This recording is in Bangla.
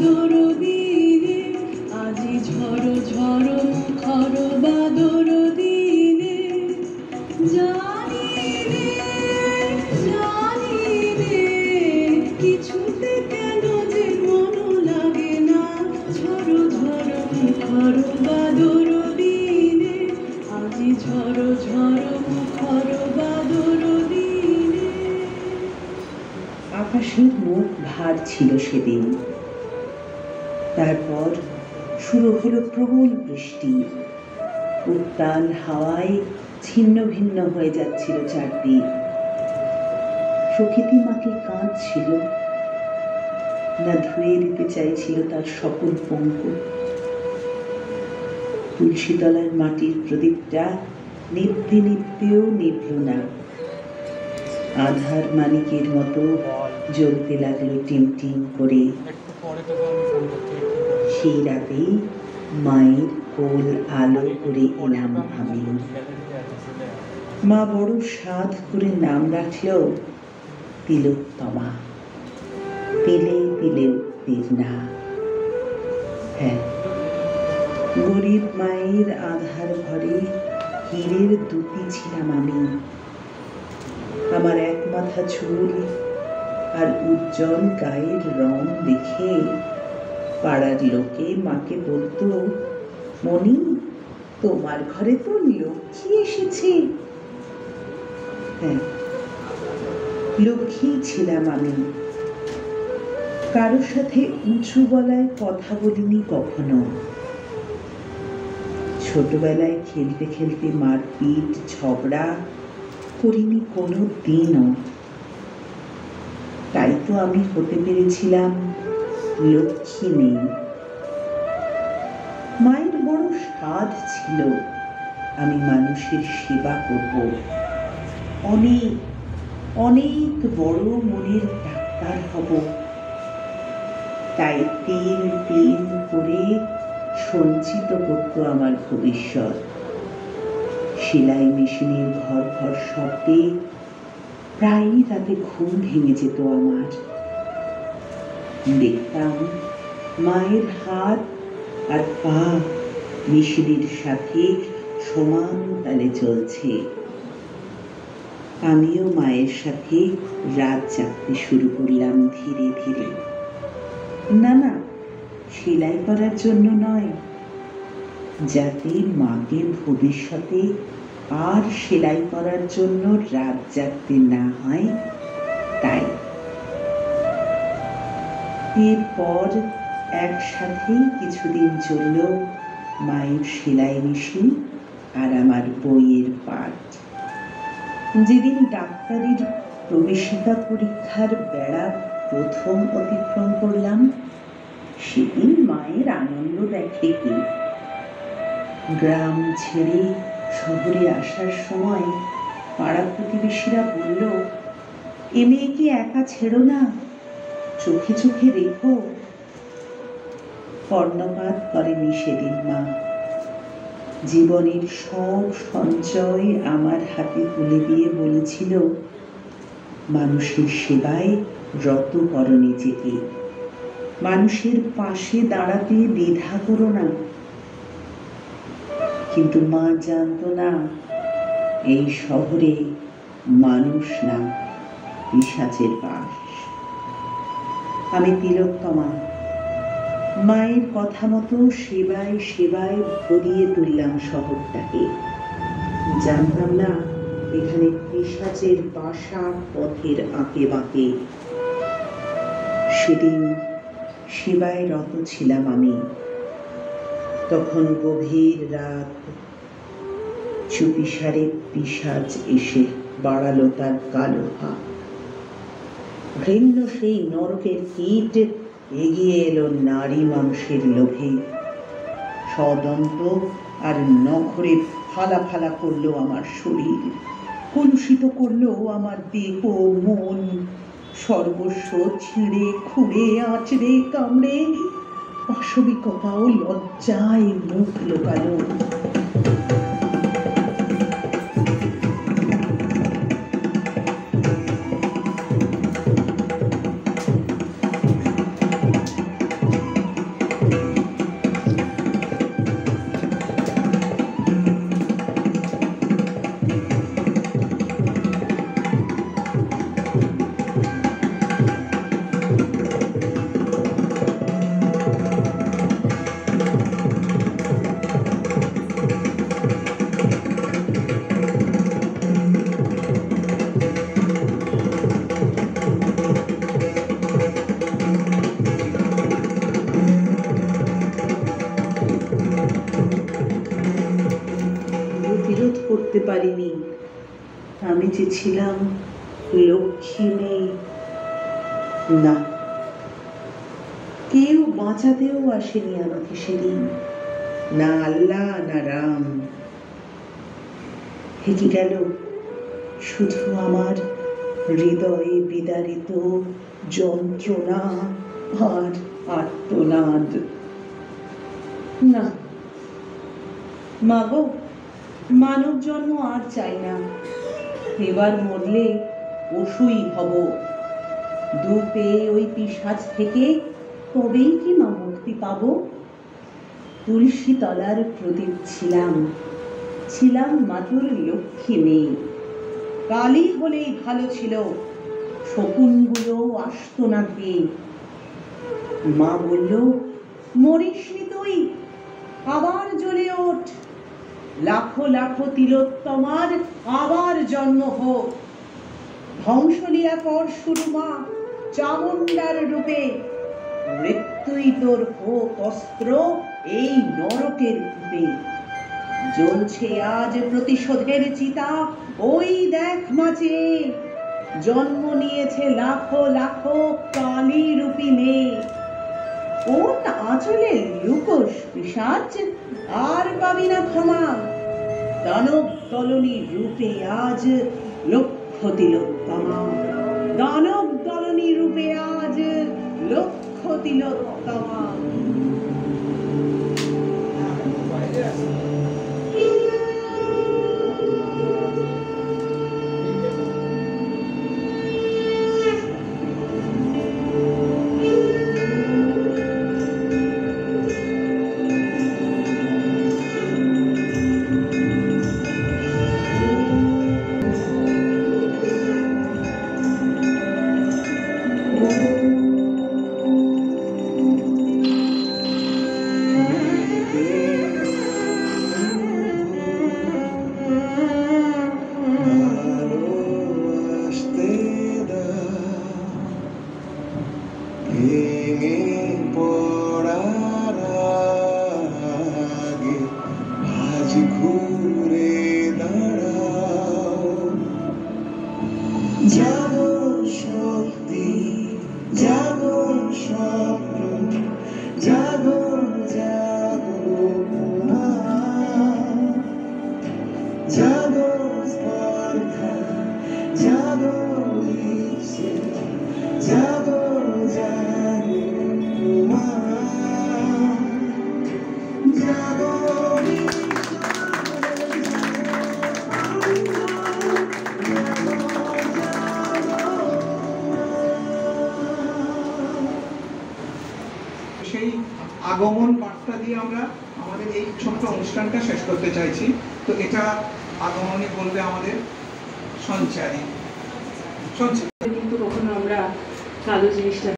বাদর দিনে, আজি ঝড় ঝড় মুখর বাদর দিনে, জানি রে কিছুতে কেন যে মন লাগে না, ঝড় ঝড় মুখর বাদর দিনে, আজি ঝড় ঝড় মুখর বাদর দিনে। আকাশের মুখ ভার ছিল সেদিন। তারপর শুরু হলো প্রবল বৃষ্টি। উত্তাল হাওয়ায় ছিন্ন ভিন্ন হয়ে যাচ্ছিল চারদিক। প্রকৃতি মাকে কাঁদছিল, না ধুয়ে দিতে চাইছিল তার সকল পঙ্কু। তুলসীতলার মাটির প্রদীপটা নিত্যে নিত্যেও নিভল না। আধার মানিকের মতো জ্বলতে লাগলো টিম টিম করে। সেই রাতেই মায়ের কোল আলো করে এলাম আমি। মা বড় সাধ করে নাম রাখল তিলোত্তমা। তিলে তিলে উত্তীর্ণা। হ্যাঁ, গরিব মায়ের আধার ঘরে হীরের দুটি ছিলাম আমি। আমার এক মাথা চুল আর উজ্জ্বল গায়ের রং দেখে পাড়ার লোকে মাকে বলতো, মনি, তোমার ঘরে তো লক্ষ্মী এসেছে। হ্যাঁ, লক্ষ্মী ছিলাম আমি। কারোর সাথে উঁচু গলায় কথা বলিনি কখনো। ছোটবেলায় খেলতে খেলতে মারপিট ঝগড়া করিনি কোনো দিনও। তাই তো আমি হতে পেরেছিলাম লক্ষ্মী মেয়ে। মায়ের বড় সাধ ছিল আমি মানুষের সেবা করব, অনেক অনেক বড় মনের ডাক্তার হব। তাই তিল তিল করে সঞ্চিত করত আমার ভবিষ্যৎ। সেলাই মেশিনের ঘর ঘর শব্দে প্রায়ই রাতে ঘুম ভেঙে যেত আমার। দেখতাম মায়ের হাত আর পা মেশিনের সাথে সমান তালে চলছে। আমিও মায়ের সাথে রাত জাগতে শুরু করলাম ধীরে ধীরে। না না, সেলাই করার জন্য নয়, যাতে মাকে ভবিষ্যতে আর সেলাই করার জন্য রাত জাগতে না হয় তাই। এরপর একসাথেই কিছুদিন চলল মায়ের সেলাই মেশিন আর আমার বইয়ের পাঠ। যেদিন ডাক্তারির প্রবেশিকা পরীক্ষার বেড়া প্রথম অতিক্রম করলাম, সেদিন মায়ের আনন্দ দেখে কে। গ্রাম ছেড়ে শহরে আসার সময় পাড়া প্রতিবেশীরা বলল, এ মেয়েকে একা ছেড়ো না, চোখে চোখে রেখো। কর্ণপাত করেনি সেদিন মা। জীবনের সব সঞ্চয় আমার হাতে তুলে দিয়ে বলেছিল, মানুষের সেবায় রত করো নিজেকে, মানুষের পাশে দাঁড়াতে দ্বিধা করো না। কিন্তু মা জানতো না, এই শহরে মানুষ না, পিশাচের বাস। আমি তিলোত্তমা। মায়ের কথা মতো সেবায় সেবায় ভরিয়ে তুললাম শহরটাকে। জানতাম না এখানে পিশাচের বাসা পথের আঁকে বাঁকে। সেদিন সেবায় রত ছিলাম আমি। তখন গভীর রাত। চুপিসারে পিশাচ এসে বাড়ালো তার কালো হাত। ঘৃণ্য সেই নরকের কীট এগিয়ে এলো নারী মাংসের লোভে। সদন্ত আর নখরে ফালা ফালা করলো আমার শরীর, কলুষিত করলো আমার দেহ মন। সর্বস্ব ছিঁড়ে খুঁড়ে আঁচড়ে কামড়ে পাশবিকতা ও লজ্জায় মুখ লোকালো। করতে পারিনি। আমি যে ছিলাম লক্ষ্মী মেয়ে। না, কেউ বাঁচাতেও আসেনি আমাকে সেদিন, না আল্লাহ না রাম। হেঁকে গেল শুধু আমার হৃদয়ে বিদারিত যন্ত্রণা আর আর্তনাদ। না মাগো, মানব জন্ম আর চাই না। এবার মরলে পশুই হব। দু পেয়ে ওই পিশাচ থেকে তবেই কি মা মুক্তি পাব? তুলসী তলার প্রদীপ ছিলাম, ছিলাম মাতুর লক্ষ্মী মেয়ে। কালী হলেই ভালো ছিল, শকুনগুলো আসতো না খেয়ে। মা বলল, মরিসনি তুই, আবার জ্বলে ওঠ, লাখো লাখো তিলোত্তমার আবার জন্ম হোক। ধ্বংসলীলা কর শুরু মা চামুন্ডার রূপে, মৃত্যুই তোর হোক অস্ত্র এই নরকের কূপে। জ্বলছে আজ প্রতিশোধের চিতা, ওই দেখ মাঝে জন্ম নিয়েছে লাখো লাখো কালী রূপী মেয়ে। কোন আঁচলে লুকোস পিশাচ, আর পাবি না ক্ষমা। দানব দলনী রূপে আজ লক্ষ তিলোত্তমা, দানব দলনী রূপে আজ লক্ষ তিলোত্তমা। জাগো শক্তি, জাগো স্বপ্ন, জাগো জাগো মা, জাগো স্পর্ধা, জাগো ইচ্ছে, জাগো জাগো মা, জাগো সেই আগমন বার্তা দিয়ে আমরা আমাদের এই ছোট্ট অনুষ্ঠানটা শেষ করতে চাইছি। তো এটা আগমনী বলবে আমাদের সঞ্চারী। কিন্তু কখনো আমরা কালো জিনিসটা